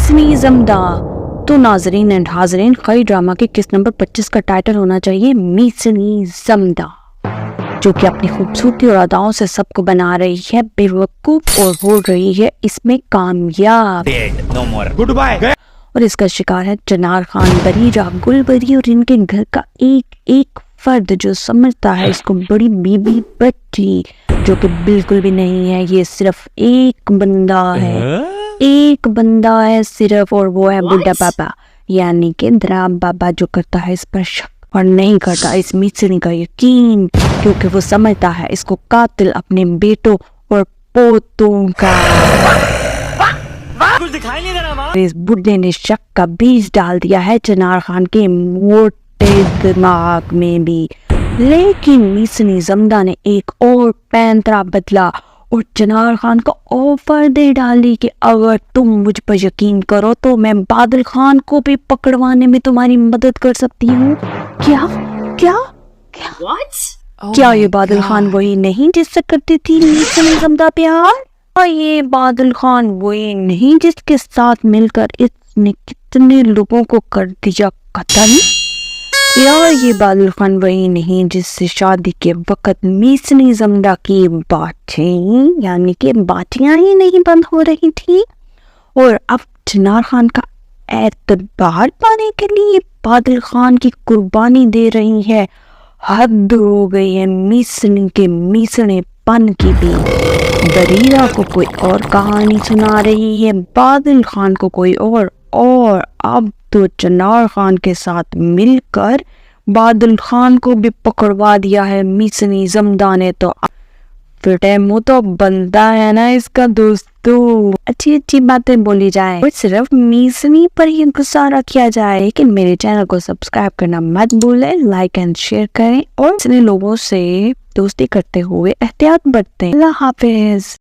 मीसनी जमदा। तो नाजरीन एंड हाजरीन, खई ड्रामा के किस नंबर 25 का टाइटल होना चाहिए मीसनी जमदा, जो कि अपनी खूबसूरती और अदाओं से सबको बना रही है बेवकूफ और हो रही है इसमें कामयाब। Goodbye. और इसका शिकार है चनार खान, बरीरा, गुलबरी और इनके घर का एक एक फर्द जो समझता है इसको बड़ी बीबी बच्ची, जो कि बिल्कुल भी नहीं है। ये सिर्फ एक बंदा है, एक बंदा है सिर्फ, और वो है बुड्ढा पापा यानी कि धराम बाबा, जो करता है इस पर शक और नहीं करता इस मीसनी का यकीन, क्योंकि वो समझता है इसको कातिल अपने बेटों और पोतों का। कुछ दिखाई नहीं दे रहा माँ। इस बुड्ढे ने शक का बीज डाल दिया है चनार खान के मोटे दिमाग में भी। लेकिन मीसनी जमदा ने एक और पैंतरा बदला और चनार खान को ऑफर दे डाली कि अगर तुम मुझ पर यकीन करो तो मैं बादल खान को भी पकड़वाने में तुम्हारी मदद कर सकती हूँ। क्या क्या क्या क्या ये बादल खान वही नहीं जिससे करती थी मीसनी जमदा प्यार? और ये बादल खान वही नहीं जिसके साथ मिलकर इसने कितने लोगों को कर दिया कत्ल? यार ये बादल खान वही नहीं जिससे शादी के वक्त मीसनी जमदा की बातें यानी कि बातियां ही नहीं बंद हो रही थी, और अब चनार खान का एतबार पाने के लिए बादल खान की कुर्बानी दे रही है। हद हो गई है मीसनी के मीसनेपन की भी। बरीरा को कोई और कहानी सुना रही है, बादल खान को कोई और अब तो चनार खान के साथ मिलकर बादल खान को भी पकड़वा दिया है मीसनी जमदा ने। तो फिटे मुंह तो बनता है ना इसका दोस्तों, अच्छी अच्छी बातें बोली जाए और सिर्फ मीसनी पर ही गुस्सा किया जाए। लेकिन मेरे चैनल को सब्सक्राइब करना मत भूलें, लाइक एंड शेयर करें और इतने लोगों से दोस्ती करते हुए एहतियात बरतें। अल्लाह हाफिज।